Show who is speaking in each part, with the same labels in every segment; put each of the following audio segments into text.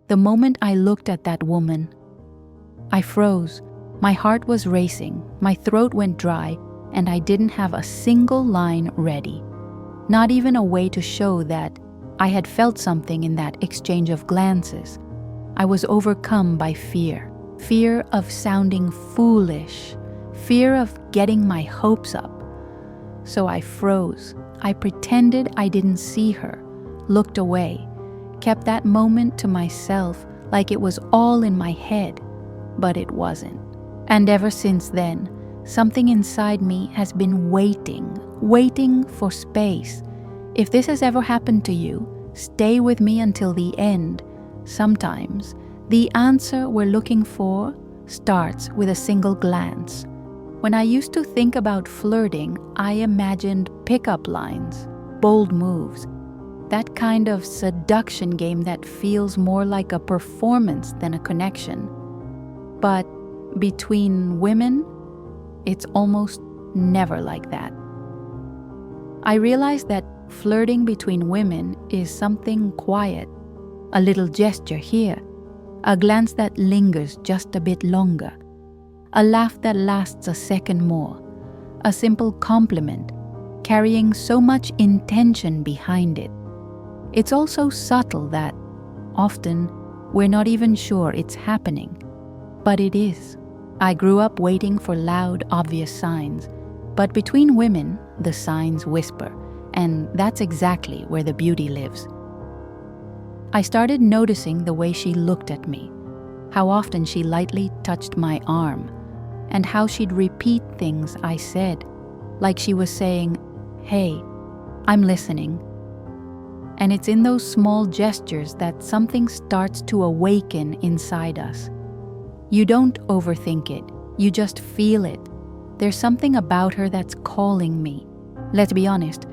Speaker 1: the moment I looked at that woman. I froze. My heart was racing, my throat went dry, and I didn't have a single line ready. Not even a way to show that I had felt something in that exchange of glances. I was overcome by fear. Fear of sounding foolish. Fear of getting my hopes up. So I froze. I pretended I didn't see her, looked away, kept that moment to myself like it was all in my head, but it wasn't. And ever since then, something inside me has been waiting for space. If this has ever happened to you, stay with me until the end. Sometimes, the answer we're looking for starts with a single glance. When I used to think about flirting, I imagined pickup lines, bold moves, that kind of seduction game that feels more like a performance than a connection. But between women, it's almost never like that. I realized that flirting between women is something quiet, a little gesture here, a glance that lingers just a bit longer, a laugh that lasts a second more, a simple compliment carrying so much intention behind it. It's all so subtle that often we're not even sure it's happening, but it is. I grew up waiting for loud, obvious signs, but between women, the signs whisper, and that's exactly where the beauty lives. I started noticing the way she looked at me, how often she lightly touched my arm, and how she'd repeat things I said, like she was saying, "Hey, I'm listening." And it's in those small gestures that something starts to awaken inside us. You don't overthink it, you just feel it. There's something about her that's calling me. Let's be honest,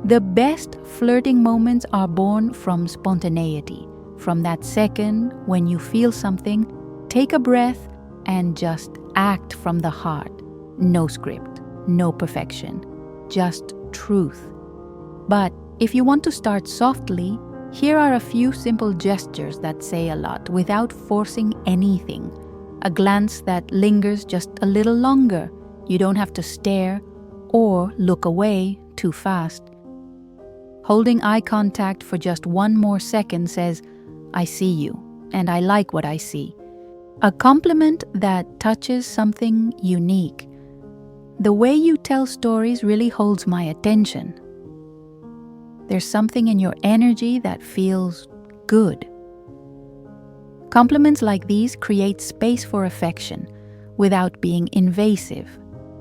Speaker 1: the best flirting moments are born from spontaneity, from that second when you feel something, take a breath and just act from the heart. No script, no perfection, just truth. But if you want to start softly, here are a few simple gestures that say a lot without forcing anything. A glance that lingers just a little longer. You don't have to stare or look away too fast. Holding eye contact for just one more second says, "I see you, and I like what I see." A compliment that touches something unique. The way you tell stories really holds my attention. There's something in your energy that feels good. Compliments like these create space for affection without being invasive.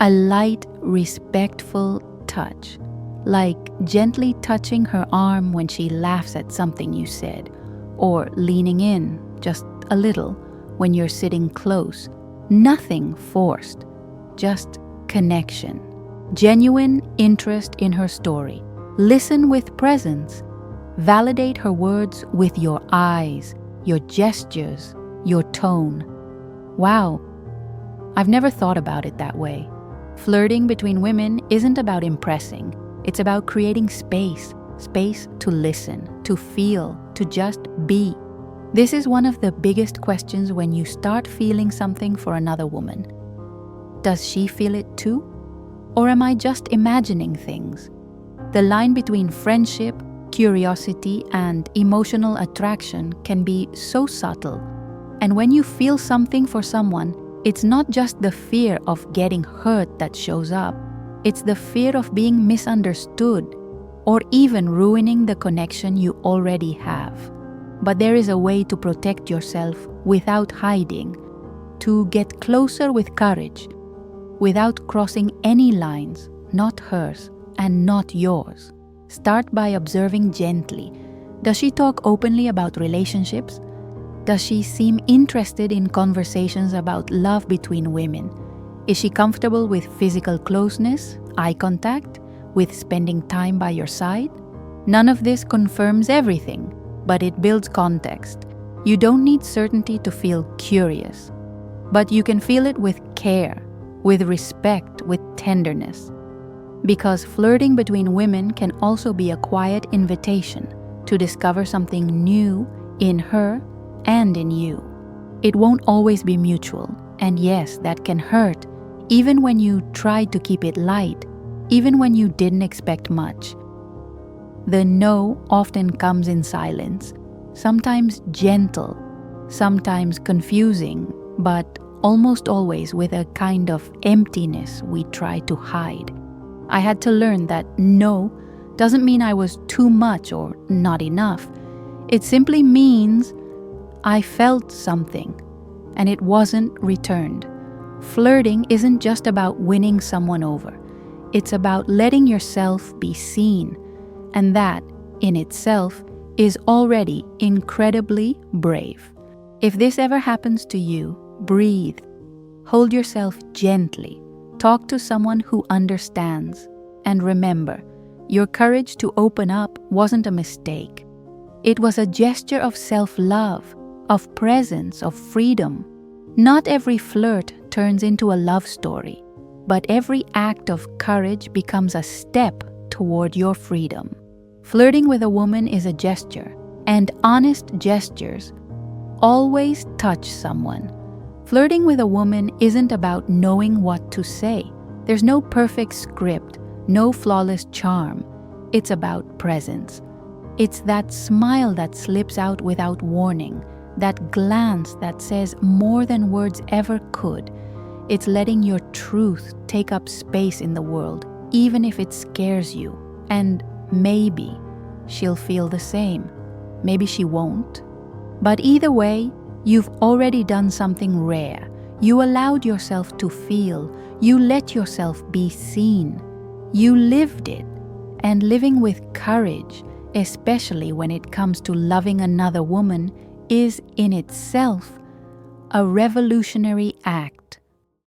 Speaker 1: A light, respectful touch, like gently touching her arm when she laughs at something you said, or leaning in just a little when you're sitting close. Nothing forced, just connection. Genuine interest in her story. Listen with presence. Validate her words with your eyes, your gestures, your tone. Wow, I've never thought about it that way. Flirting between women isn't about impressing. It's about creating space to listen, to feel, to just be. This is one of the biggest questions when you start feeling something for another woman. Does she feel it too? Or am I just imagining things? The line between friendship, curiosity, and emotional attraction can be so subtle. And when you feel something for someone, it's not just the fear of getting hurt that shows up. It's the fear of being misunderstood or even ruining the connection you already have. But there is a way to protect yourself without hiding, to get closer with courage, without crossing any lines, not hers and not yours. Start by observing gently. Does she talk openly about relationships? Does she seem interested in conversations about love between women? Is she comfortable with physical closeness, eye contact, with spending time by your side? None of this confirms everything, but it builds context. You don't need certainty to feel curious, but you can feel it with care, with respect, with tenderness. Because flirting between women can also be a quiet invitation to discover something new in her and in you. It won't always be mutual, and yes, that can hurt, even when you tried to keep it light, even when you didn't expect much. The no often comes in silence, sometimes gentle, sometimes confusing, but almost always with a kind of emptiness we try to hide. I had to learn that no doesn't mean I was too much or not enough. It simply means I felt something, and it wasn't returned. Flirting isn't just about winning someone over. It's about letting yourself be seen, and that, in itself, is already incredibly brave. If this ever happens to you, breathe. Hold yourself gently. Talk to someone who understands. And remember, your courage to open up wasn't a mistake. It was a gesture of self-love, of presence, of freedom. Not every flirt turns into a love story, but every act of courage becomes a step toward your freedom. Flirting with a woman is a gesture, and honest gestures always touch someone. Flirting with a woman isn't about knowing what to say. There's no perfect script, no flawless charm. It's about presence. It's that smile that slips out without warning, that glance that says more than words ever could. It's letting your truth take up space in the world, even if it scares you. And maybe she'll feel the same. Maybe she won't. But either way, you've already done something rare. You allowed yourself to feel. You let yourself be seen. You lived it. And living with courage, especially when it comes to loving another woman, is in itself a revolutionary act.